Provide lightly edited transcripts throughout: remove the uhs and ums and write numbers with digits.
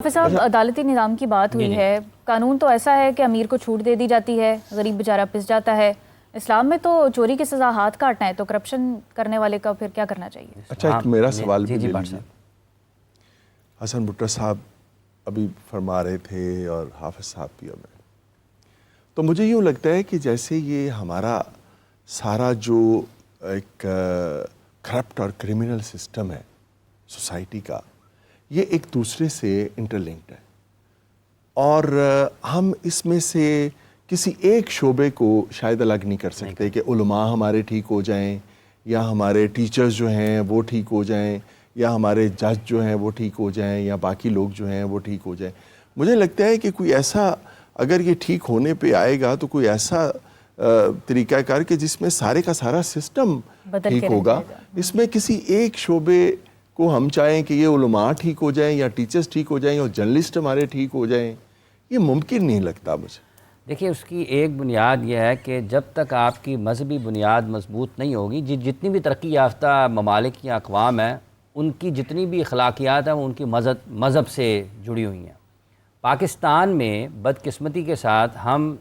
حافظ صاحب عدالتی نظام کی بات ہوئی ہے، قانون تو ایسا ہے کہ امیر کو چھوٹ دے دی جاتی ہے، غریب بیچارہ پس جاتا ہے۔ اسلام میں تو چوری کی سزا ہاتھ کاٹنا ہے، تو کرپشن کرنے والے کا پھر کیا کرنا چاہیے؟ اچھا ایک میرا سوال بھی لے لیجیے۔ حسن بٹر صاحب ابھی فرما رہے تھے اور حافظ صاحب بھی ابھی، تو مجھے یوں لگتا ہے کہ جیسے یہ ہمارا سارا جو ایک کرپٹ اور کرمنل سسٹم ہے سوسائٹی کا، یہ ایک دوسرے سے انٹرلنکڈ ہے، اور ہم اس میں سے کسی ایک شعبے کو شاید الگ نہیں کر سکتے کہ علماء ہمارے ٹھیک ہو جائیں، یا ہمارے ٹیچرز جو ہیں وہ ٹھیک ہو جائیں، یا ہمارے جج جو ہیں وہ ٹھیک ہو جائیں، یا باقی لوگ جو ہیں وہ ٹھیک ہو جائیں۔ مجھے لگتا ہے کہ کوئی ایسا، اگر یہ ٹھیک ہونے پہ آئے گا تو کوئی ایسا طریقہ کار کہ جس میں سارے کا سارا سسٹم ٹھیک ہوگا۔ اس میں کسی ایک شعبے کو ہم چاہیں کہ یہ علماء ٹھیک ہو جائیں، یا ٹیچرز ٹھیک ہو جائیں، اور جرنلسٹ ہمارے ٹھیک ہو جائیں، یہ ممکن نہیں لگتا مجھے۔ دیکھیے اس کی ایک بنیاد یہ ہے کہ جب تک آپ کی مذہبی بنیاد مضبوط نہیں ہوگی، جتنی بھی ترقی یافتہ ممالک یا اقوام ہیں، ان کی جتنی بھی اخلاقیات ہیں وہ ان کی مذہب سے جڑی ہوئی ہیں۔ پاکستان میں بدقسمتی کے ساتھ ہم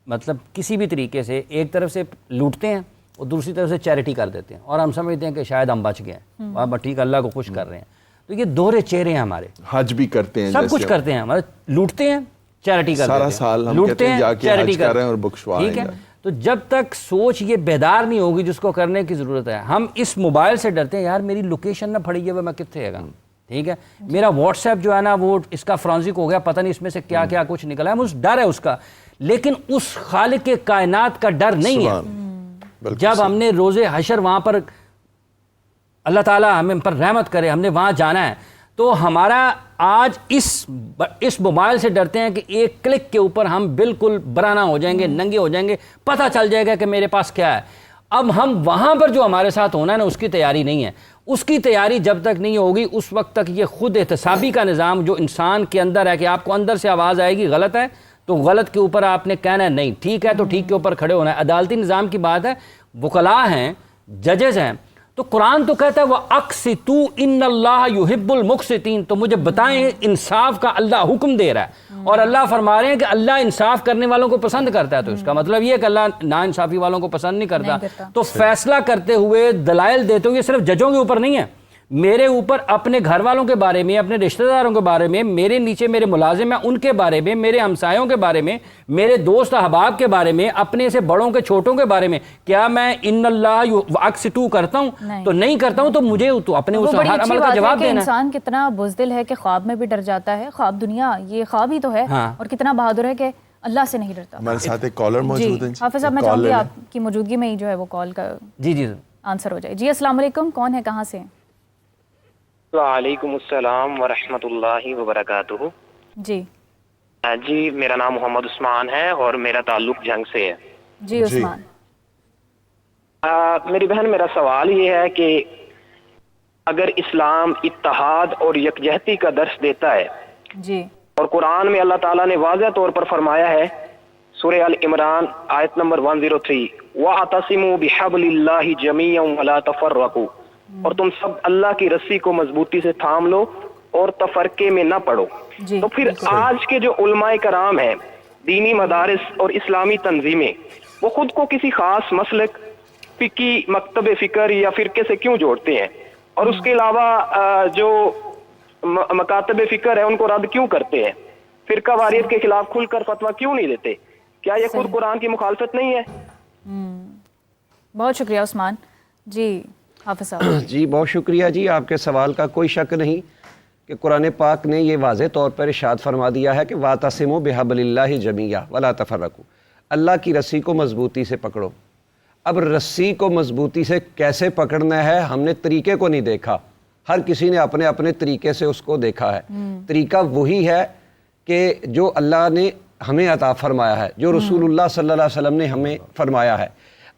مطلب کسی بھی طریقے سے ایک طرف سے لوٹتے ہیں اور دوسری طرف سے چیریٹی کر دیتے ہیں، اور ہم سمجھتے ہیں کہ شاید ہم بچ گئے ہیں، ہم ٹھیک اللہ کو خوش کر رہے ہیں۔ تو یہ دوہرے چہرے ہیں ہمارے، حج بھی کرتے ہیں، سب کچھ کرتے ہیں، ہمارے لوٹتے ہیں چیریٹی کرتے ہیں، سارا سال ہم کہتے ہیں جا کے حج کر رہے ہیں اور بخشوا ٹھیک ہے۔ تو جب تک سوچ یہ بیدار نہیں ہوگی جس کو کرنے کی ضرورت ہے، ہم اس موبائل سے ڈرتے ہیں، یار میری لوکیشن نہ پھڑی ہے میں کتنے گا، ٹھیک ہے، میرا واٹس ایپ جو ہے نا وہ اس کا فرانزک ہو گیا، پتہ نہیں اس میں سے کیا کیا کچھ نکلا ہے، مجھے ڈر ہے اس کا، لیکن اس خالق کائنات کا ڈر نہیں ہے۔ جب ہم نے روز حشر وہاں پر اللہ تعالیٰ ہمیں پر رحمت کرے، ہم نے وہاں جانا ہے، تو ہمارا آج اس موبائل سے ڈرتے ہیں کہ ایک کلک کے اوپر ہم بالکل برہنہ ہو جائیں گے، ننگے ہو جائیں گے، پتہ چل جائے گا کہ میرے پاس کیا ہے۔ اب ہم وہاں پر جو ہمارے ساتھ ہونا ہے نا، اس کی تیاری نہیں ہے۔ اس کی تیاری جب تک نہیں ہوگی، اس وقت تک یہ خود احتسابی کا نظام جو انسان کے اندر ہے، کہ آپ کو اندر سے آواز آئے گی غلط ہے تو غلط کے اوپر آپ نے کہنا ہے نہیں، ٹھیک ہے تو ٹھیک کے اوپر کھڑے ہونا ہے۔ عدالتی نظام کی بات ہے، وکلاء ہیں، ججز ہیں، تو قرآن تو کہتا ہے وَأَقْسِطُوا إِنَّ اللَّهَ يُحِبُّ الْمُقْسِطِينَ، تو مجھے بتائیں انصاف کا اللہ حکم دے رہا ہے، اور اللہ فرما رہے ہیں کہ اللہ انصاف کرنے والوں کو پسند کرتا ہے، تو اس کا مطلب یہ ہے کہ اللہ نا انصافی والوں کو پسند نہیں کرتا۔ تو فیصلہ کرتے ہوئے، دلائل دیتے ہوئے، صرف ججوں کے اوپر نہیں ہے، میرے اوپر اپنے گھر والوں کے بارے میں، اپنے رشتہ داروں کے بارے میں، میرے نیچے میرے ملازم ہیں ان کے بارے میں، میرے ہمسایوں کے بارے میں، میرے دوست احباب کے بارے میں، اپنے سے بڑوں کے چھوٹوں کے بارے میں، کیا میں ان اللہ اقسطو کرتا ہوں؟ تو نہیں کرتا ہوں، تو مجھے تو اپنے اس ہر عمل کا جواب دینا ہے۔ انسان کتنا بزدل ہے کہ خواب میں بھی ڈر جاتا ہے، خواب دنیا یہ خواب ہی تو ہے، اور کتنا بہادر ہے کہ اللہ سے نہیں ڈرتا۔ ہمارے ساتھ ایک کالر موجود ہیں۔ حافظ صاحب میں چاہوں گی آپ کی موجودگی میں ہی جو ہے وہ کال کا جی آنسر ہو جائے۔ جی السلام علیکم، کون ہے، کہاں سے ہیں؟ وعلیکم السلام ورحمۃ اللہ وبرکاتہ۔ جی میرا نام محمد عثمان ہے اور میرا تعلق جنگ سے ہے۔ جی عثمان، میری بہن، میرا سوال یہ ہے کہ اگر اسلام اتحاد اور یکجہتی کا درس دیتا ہے، جی، اور قرآن میں اللہ تعالیٰ نے واضح طور پر فرمایا ہے، سورہ ال عمران آیت نمبر 103، وَاعْتَصِمُوا بِحَبْلِ اللَّهِ جَمِيعًا وَلَا تَفَرَّقُوا، اور تم سب اللہ کی رسی کو مضبوطی سے تھام لو اور تفرقے میں نہ پڑو۔ تو پھر آج کے جو علماء کرام ہیں، دینی مدارس اور اسلامی تنظیمیں، وہ خود کو کسی خاص مسلک، فقہی مکتب فکر یا فرقے سے کیوں جوڑتے ہیں، اور اس کے علاوہ جو مکاتب فکر ہے ان کو رد کیوں کرتے ہیں، فرقہ واریت کے خلاف کھل کر فتویٰ کیوں نہیں دیتے؟ کیا یہ خود قرآن کی مخالفت نہیں ہے؟ بہت شکریہ عثمان۔ جی حافظ صاحب۔ جی بہت شکریہ جی، آپ کے سوال کا کوئی شک نہیں کہ قرآن پاک نے یہ واضح طور پر ارشاد فرما دیا ہے کہ وَاعْتَصِمُوا بِحَبْلِ اللَّهِ جَمِيعًا وَلَا تَفَرَّقُوا، اللہ کی رسی کو مضبوطی سے پکڑو۔ اب رسی کو مضبوطی سے کیسے پکڑنا ہے، ہم نے طریقے کو نہیں دیکھا، ہر کسی نے اپنے اپنے طریقے سے اس کو دیکھا ہے۔ طریقہ وہی ہے کہ جو اللہ نے ہمیں عطا فرمایا ہے، جو رسول اللہ صلی اللہ علیہ وسلم نے ہمیں فرمایا ہے۔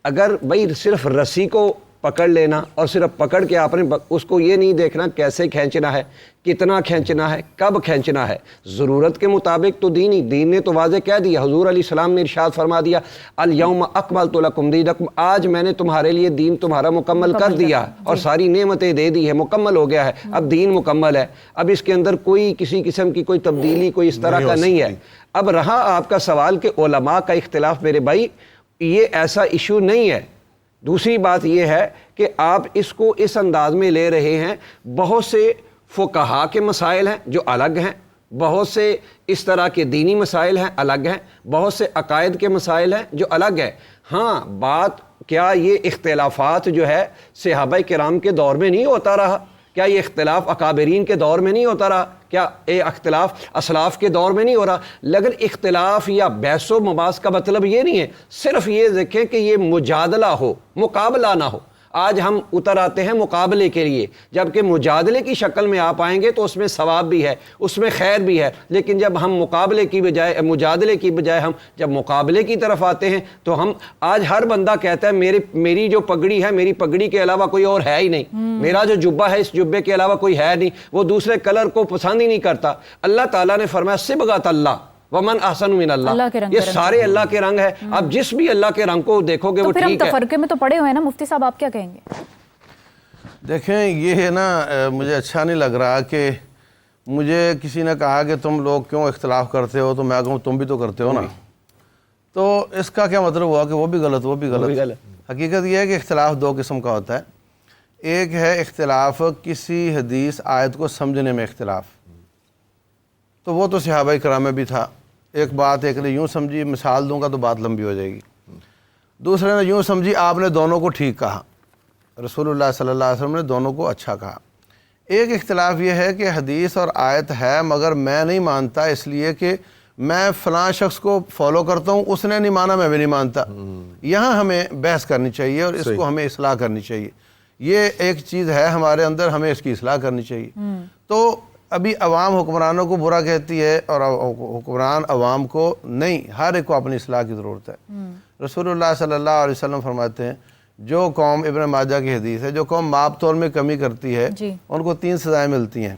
اگر بھائی صرف رسی کو پکڑ لینا اور صرف پکڑ کے آپ نے اس کو یہ نہیں دیکھنا کیسے کھینچنا ہے، کتنا کھینچنا ہے، کب کھینچنا ہے، ضرورت کے مطابق تو دین نے تو واضح کہہ دیا، حضور علیہ السلام نے ارشاد فرما دیا الیوم اکملت لکم دینکم، آج میں نے تمہارے لیے دین تمہارا مکمل کر دیا اور ساری نعمتیں دے دی ہے، مکمل ہو گیا ہے، اب دین مکمل ہے، اب اس کے اندر کوئی کسی قسم کی کوئی تبدیلی کوئی اس طرح کا نہیں ہے۔ اب رہا آپ کا سوال کہ علماء کا اختلاف، میرے بھائی یہ ایسا ایشو نہیں ہے۔ دوسری بات یہ ہے کہ آپ اس کو اس انداز میں لے رہے ہیں، بہت سے فقہا کے مسائل ہیں جو الگ ہیں، بہت سے اس طرح کے دینی مسائل ہیں الگ ہیں، بہت سے عقائد کے مسائل ہیں جو الگ ہیں۔ ہاں بات کیا یہ اختلافات جو ہے صحابہ کرام کے دور میں نہیں ہوتا رہا؟ کیا یہ اختلاف اکابرین کے دور میں نہیں ہوتا رہا؟ کیا یہ اختلاف اسلاف کے دور میں نہیں ہو رہا؟ لیکن اختلاف یا بحث و مباحث کا مطلب یہ نہیں ہے صرف یہ دیکھیں کہ یہ مجادلہ ہو، مقابلہ نہ ہو۔ آج ہم اتر آتے ہیں مقابلے کے لیے، جبکہ مجادلے کی شکل میں آپ آئیں گے تو اس میں ثواب بھی ہے، اس میں خیر بھی ہے، لیکن جب ہم مقابلے کی بجائے مجادلے کی بجائے ہم جب مقابلے کی طرف آتے ہیں تو ہم آج ہر بندہ کہتا ہے میری جو پگڑی ہے، میری پگڑی کے علاوہ کوئی اور ہے ہی نہیں، میرا جو جبہ ہے اس جبے کے علاوہ کوئی ہے نہیں، وہ دوسرے کلر کو پسند ہی نہیں کرتا۔ اللہ تعالیٰ نے فرمایا صبغۃ اللہ ومن احسن من اللہ، یہ سارے اللہ کے رنگ ہے۔ اب جس بھی اللہ کے رنگ کو دیکھو گے وہ ٹھیک ہے۔ تو پھر ہم تفرقے میں تو پڑے ہوئے ہیں نا مفتی صاحب، آپ کیا کہیں گے؟ دیکھیں یہ ہے نا، مجھے اچھا نہیں لگ رہا کہ مجھے کسی نے کہا کہ تم لوگ کیوں اختلاف کرتے ہو، تو میں کہوں تم بھی تو کرتے ہو نا، تو اس کا کیا مطلب ہوا کہ وہ بھی غلط وہ بھی غلط؟ حقیقت یہ ہے کہ اختلاف دو قسم کا ہوتا ہے۔ ایک ہے اختلاف کسی حدیث آیت کو سمجھنے میں اختلاف، تو وہ تو صحابہ کرام میں بھی تھا۔ ایک بات ایک نے یوں سمجھی، مثال دوں گا تو بات لمبی ہو جائے گی، دوسرے نے یوں سمجھی، آپ نے دونوں کو ٹھیک کہا، رسول اللہ صلی اللہ علیہ وسلم نے دونوں کو اچھا کہا۔ ایک اختلاف یہ ہے کہ حدیث اور آیت ہے مگر میں نہیں مانتا اس لیے کہ میں فلاں شخص کو فالو کرتا ہوں، اس نے نہیں مانا میں بھی نہیں مانتا۔ یہاں ہمیں بحث کرنی چاہیے اور اس کو ہمیں اصلاح کرنی چاہیے۔ یہ ایک چیز ہے ہمارے اندر، ہمیں اس کی اصلاح کرنی چاہیے۔ تو ابھی عوام حکمرانوں کو برا کہتی ہے اور حکمران عوام کو نہیں، ہر ایک کو اپنی اصلاح کی ضرورت ہے۔ رسول اللہ صلی اللہ علیہ وسلم فرماتے ہیں جو قوم، ابن ماجہ کی حدیث ہے، جو قوم ماپ تول میں کمی کرتی ہے ان کو 3 سزائیں ملتی ہیں۔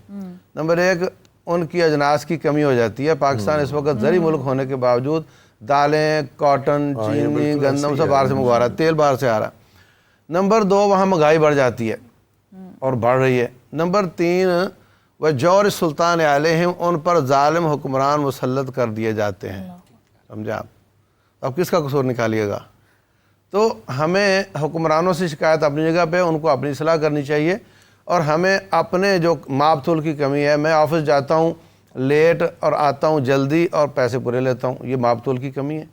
نمبر 1، ان کی اجناس کی کمی ہو جاتی ہے۔ پاکستان اس وقت زرعی ملک ہونے کے باوجود دالیں، کاٹن، چینی، گندم سب باہر سے منگوا رہا ہے، تیل باہر سے آ رہا ہے۔ نمبر 2، وہاں مہنگائی بڑھ جاتی ہے اور بڑھ رہی ہے۔ نمبر 3، وہ جور سلطان علیہم، ان پر ظالم حکمران مسلط کر دیے جاتے ہیں۔ سمجھے آپ؟ اب کس کا قصور نکالیے گا؟ تو ہمیں حکمرانوں سے شکایت اپنی جگہ پہ، ان کو اپنی اصلاح کرنی چاہیے، اور ہمیں اپنے جو ماپ تول کی کمی ہے، میں آفس جاتا ہوں لیٹ اور آتا ہوں جلدی اور پیسے پورے لیتا ہوں، یہ ماپ تول کی کمی ہے۔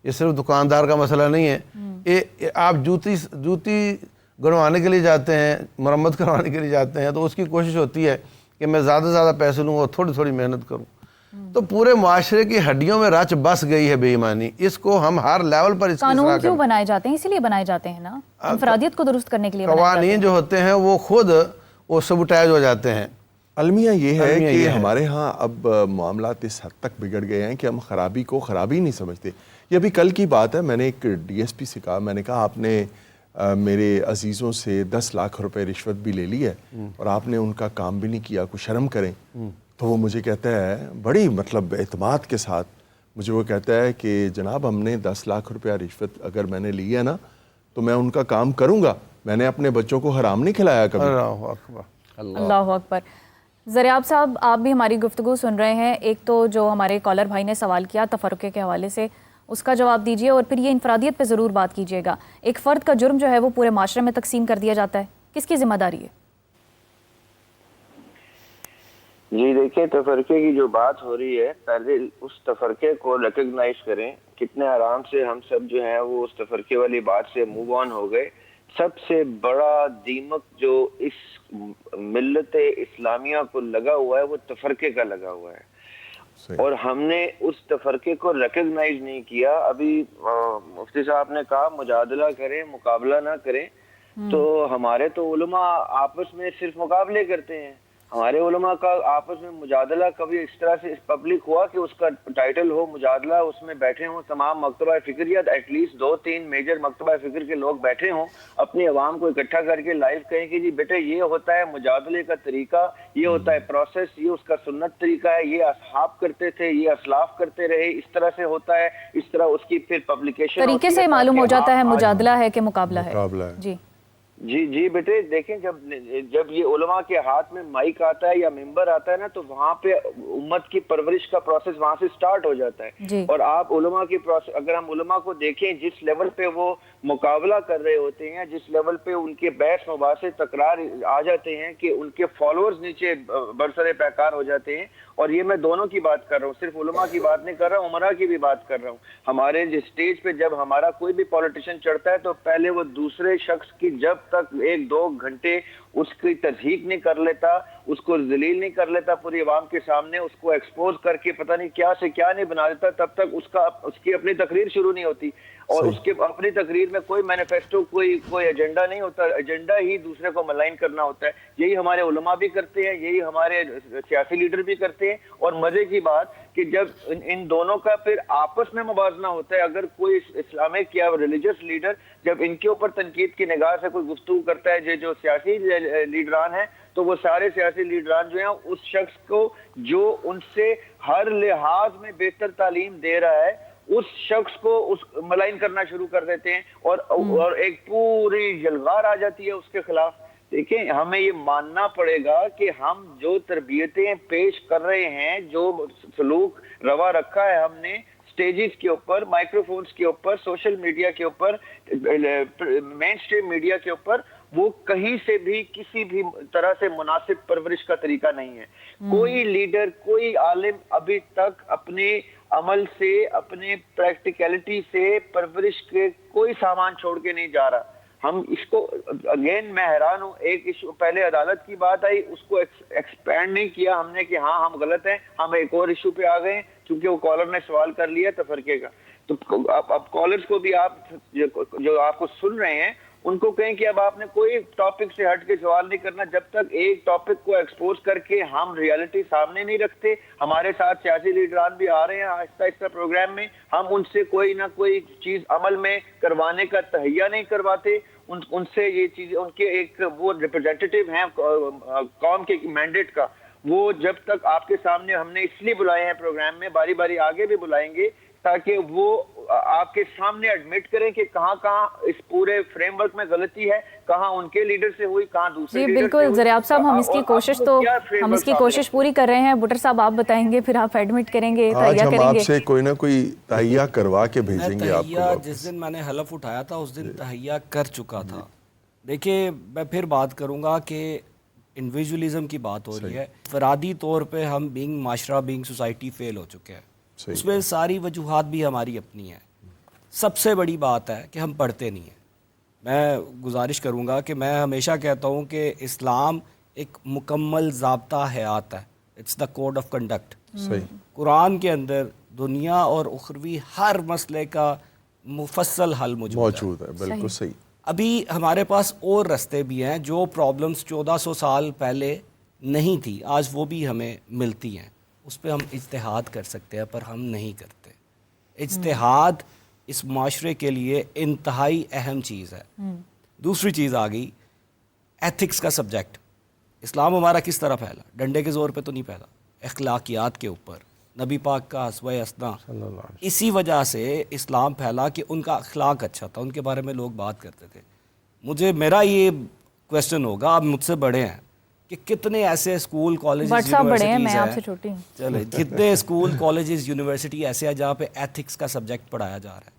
یہ صرف دکاندار کا مسئلہ نہیں ہے۔ آپ جوتی گڑوانے کے لیے جاتے ہیں، مرمت کروانے کے لیے جاتے ہیں، تو اس کی کوشش ہوتی ہے کہ میں زیادہ سے زیادہ پیسے لوں اور تھوڑی تھوڑی محنت کروں۔ تو پورے معاشرے کی ہڈیوں میں رچ بس گئی ہے بے ایمانی، اس کو ہم ہر لیول پر اس کی اصلاح قانون کیوں بنائے جاتے ہیں؟ اسی لیے بنائے جاتے ہیں نا، انفرادیت کو درست کرنے کے لیے قوانین جو ہوتے ہیں وہ خود وہ سبوٹائز ہو جاتے ہیں۔ المیہ یہ ہے کہ ہمارے ہاں اب معاملات اس حد تک بگڑ گئے ہیں کہ ہم خرابی کو خرابی نہیں سمجھتے۔ یہ ابھی کل کی بات ہے، میں نے ایک ڈی ایس پی سے کہا، میں نے کہا آپ نے میرے عزیزوں سے 10 لاکھ روپے رشوت بھی لے لی ہے اور آپ نے ان کا کام بھی نہیں کیا، کوئی شرم کریں۔ تو وہ مجھے کہتا ہے بڑی مطلب اعتماد کے ساتھ مجھے وہ کہتا ہے کہ جناب ہم نے 10 لاکھ روپیہ رشوت اگر میں نے لی ہے نا تو میں ان کا کام کروں گا، میں نے اپنے بچوں کو حرام نہیں کھلایا کبھی۔ اللہ اکبر، اللہ اکبر۔ زریاب صاحب، آپ بھی ہماری گفتگو سن رہے ہیں، ایک تو جو ہمارے کالر بھائی نے سوال کیا تفرقے کے حوالے سے، اس کا جواب دیجئے، اور پھر یہ انفرادیت پہ ضرور بات کیجئے گا۔ ایک فرد کا جرم جو ہے وہ پورے معاشرے میں تقسیم کر دیا جاتا ہے، کس کی ذمہ داری ہے؟ جی دیکھیں، تفرقے کی جو بات ہو رہی ہے، پہلے اس تفرقے کو ریکگنائز کریں۔ کتنے آرام سے ہم سب جو ہیں وہ اس تفرقے والی بات سے موو آن ہو گئے۔ سب سے بڑا دیمک جو اس ملت اسلامیہ کو لگا ہوا ہے وہ تفرقے کا لگا ہوا ہے، اور ہم نے اس تفرقے کو ریکگنائز نہیں کیا۔ ابھی مفتی صاحب نے کہا مجادلہ کریں، مقابلہ نہ کریں، تو ہمارے تو علماء آپس میں صرف مقابلے کرتے ہیں۔ ہمارے علماء کا آپس میں مجادلہ کبھی اس طرح سے پبلک ہوا کہ اس کا ٹائٹل ہو مجادلہ، اس میں بیٹھے ہوں تمام مکتبہ فکریہ، ایٹ لیسٹ 2-3 میجر مکتبہ فکر کے لوگ بیٹھے ہوں، اپنی عوام کو اکٹھا کر کے لائیو کہیں کہ جی بیٹے یہ ہوتا ہے مجادلے کا طریقہ، یہ ہوتا ہے پروسیس، یہ اس کا سنت طریقہ ہے، یہ اصحاب کرتے تھے، یہ اسلاف کرتے رہے، اس طرح سے ہوتا ہے، اس طرح اس کی پھر پبلیکیشن طریقے سے معلوم ہو جاتا ہے مجادلہ ہے کہ مقابلہ ہے. جی جی بیٹے دیکھیں، جب یہ علماء کے ہاتھ میں مائک آتا ہے یا ممبر آتا ہے نا، تو وہاں پہ امت کی پرورش کا پروسیس وہاں سے سٹارٹ ہو جاتا ہے. اور آپ علماء کی پروسیس، اگر ہم علماء کو دیکھیں جس لیول پہ وہ مقابلہ کر رہے ہوتے ہیں، جس لیول پہ ان کے بحث مباحثے تکرار آ جاتے ہیں کہ ان کے فالوورز نیچے برسر پیکار ہو جاتے ہیں. اور یہ میں دونوں کی بات کر رہا ہوں، صرف علماء کی بات نہیں کر رہا ہوں، عمرہ کی بھی بات کر رہا ہوں. ہمارے جس اسٹیج پہ جب ہمارا کوئی بھی پولیٹیشین چڑھتا ہے تو پہلے وہ دوسرے شخص کی جب تک 1-2 گھنٹے اس کی تضحیق نہیں کر لیتا، اس کو ذلیل نہیں کر لیتا پوری عوام کے سامنے، اس کو ایکسپوز کر کے پتہ نہیں کیا سے کیا نہیں بنا دیتا، تب تک اس کی اپنی تقریر شروع نہیں ہوتی. اور اس کے اپنی تقریر میں کوئی مینیفیسٹو، کوئی ایجنڈا نہیں ہوتا، ایجنڈا ہی دوسرے کو ملائن کرنا ہوتا ہے. یہی ہمارے علماء بھی کرتے ہیں، یہی ہمارے سیاسی لیڈر بھی کرتے ہیں. اور مزے کی بات کہ جب ان دونوں کا پھر آپس میں موازنہ ہوتا ہے، اگر کوئی اسلامک یا ریلیجس لیڈر جب ان کے اوپر تنقید کی نگاہ سے کوئی گفتگو کرتا ہے جو سیاسی لیڈران ہیں، تو وہ سارے سیاسی لیڈران جو ہیں اس شخص کو جو ان سے ہر لحاظ میں بہتر تعلیم دے رہا ہے، اس شخص کو ملائن کرنا شروع کر دیتے ہیں اور ایک پوری یلغار آ جاتی ہے اس کے خلاف. دیکھیں، ہمیں یہ ماننا پڑے گا کہ ہم جو تربیتیں پیش کر رہے ہیں، جو سلوک روا رکھا ہے ہم نے سٹیجز کے اوپر، مائکرو فونز کے اوپر، سوشل میڈیا کے اوپر، مین اسٹریم میڈیا کے اوپر، وہ کہیں سے بھی کسی بھی طرح سے مناسب پرورش کا طریقہ نہیں ہے. کوئی لیڈر، کوئی عالم ابھی تک اپنے عمل سے، اپنے پریکٹیکلٹی سے پرورش کے کوئی سامان چھوڑ کے نہیں جا رہا. ہم اس کو اگین میں حیران ہوں، ایک ایشو پہلے عدالت کی بات آئی، اس کو ایکسپینڈ نہیں کیا ہم نے کہ ہاں ہم غلط ہیں، ہم ایک اور ایشو پہ آ گئے ہیں کیونکہ وہ کالر نے سوال کر لیا تفرقے کا. تو اب کالرز کو بھی آپ جو آپ کو سن رہے ہیں ان کو کہیں کہ اب آپ نے کوئی ٹاپک سے ہٹ کے سوال نہیں کرنا جب تک ایک ٹاپک کو ایکسپوز کر کے ہم ریالٹی سامنے نہیں رکھتے. ہمارے ساتھ سیاسی لیڈران بھی آ رہے ہیں آہستہ آہستہ پروگرام میں، ہم ان سے کوئی نہ کوئی چیز عمل میں کروانے کا تہیہ نہیں کرواتے. ان سے یہ چیزیں، ان کے ایک وہ ریپرزینٹیٹیو ہیں قوم کے مینڈیٹ کا، وہ جب تک آپ کے سامنے ہم نے اس لیے بلائے ہیں پروگرام میں، باری باری آگے بھی بلائیں گے تاکہ وہ آپ کے سامنے ایڈمٹ کریں کہ کہاں کہاں اس پورے فریم ورک میں غلطی ہے، کہاں ان کے لیڈر سے ہوئی، کہاں دوسرے لیڈر سے ہوئی. جی بالکل زریاب صاحب، ہم اس کی کوشش پوری کر رہے ہیں. بٹر صاحب آپ بتائیں گے، پھر آپ ایڈمٹ کریں گے، آج ہم آپ سے کوئی نہ کوئی تہیہ کروا کے بھیجیں گے آپ کو. جس دن میں نے حلف اٹھایا تھا اس دن تہیہ کر چکا تھا. دیکھیں، میں پھر بات کروں گا کہ انڈیویجولزم کی بات ہو رہی ہے. فرادی طور پہ ہم بینگ معاشرہ، بینگ سوسائٹی فیل ہو چکے ہیں. اس میں ساری وجوہات بھی ہماری اپنی ہیں. سب سے بڑی بات ہے کہ ہم پڑھتے نہیں ہیں. میں گزارش کروں گا کہ میں ہمیشہ کہتا ہوں کہ اسلام ایک مکمل ضابطہ حیات ہے. It's the code of conduct. Quran کے اندر دنیا اور اخروی ہر مسئلے کا مفصل حل موجود ہے. بالکل صحیح. ابھی ہمارے پاس اور رستے بھی ہیں جو پرابلمز 1400 سال پہلے نہیں تھی، آج وہ بھی ہمیں ملتی ہیں. اس پہ ہم اجتہاد کر سکتے ہیں پر ہم نہیں کرتے. اجتہاد اس معاشرے کے لیے انتہائی اہم چیز ہے. دوسری چیز آ گئی ایتھکس کا سبجیکٹ. اسلام ہمارا کس طرح پھیلا؟ ڈنڈے کے زور پہ تو نہیں پھیلا، اخلاقیات کے اوپر. نبی پاک کا اسوہ اسنا، اسی وجہ سے اسلام پھیلا کہ ان کا اخلاق اچھا تھا، ان کے بارے میں لوگ بات کرتے تھے. میرا یہ کویسچن ہوگا، آپ مجھ سے بڑے ہیں، کہ کتنے ایسے اسکول کالجز یونیورسٹیز ہیں، چلے کتنے اسکول کالجز یونیورسٹی ایسے ہیں جہاں پہ ایتھکس کا سبجیکٹ پڑھایا جا رہا ہے،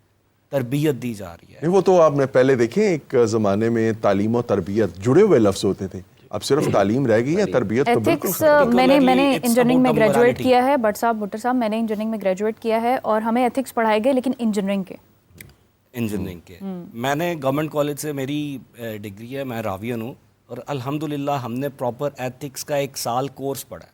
تربیت دی جا رہی ہے. وہ تو آپ نے پہلے دیکھیں، ایک زمانے میں تعلیم و تربیت جڑے ہوئے لفظ ہوتے تھے، اب صرف تعلیم رہ گئی ہے، تربیت تو بالکل. میں نے انجینئرنگ میں گریجویٹ کیا ہے. بٹر صاحب میں نے انجینئرنگ میں گریجویٹ کیا ہے اور ہمیں ایتھکس پڑھائے گئے، لیکن انجینئرنگ کے میں نے گورنمنٹ کالج سے میری ڈگری ہے، میں راویان ہوں، اور الحمدللہ ہم نے پراپر ایتھکس کا 1 سال کورس پڑھا ہے.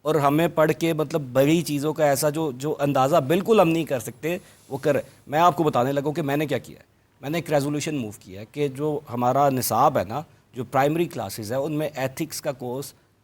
اور ہمیں پڑھ کے مطلب بڑی چیزوں کا ایسا جو اندازہ بالکل ہم نہیں کر سکتے وہ کر. میں آپ کو بتانے لگوں کہ میں نے کیا کیا ہے. میں نے ایک ریزولوشن موو کیا ہے کہ جو ہمارا نصاب ہے نا، جو پرائمری کلاسز ہے ان میں ایتھکس کا کورس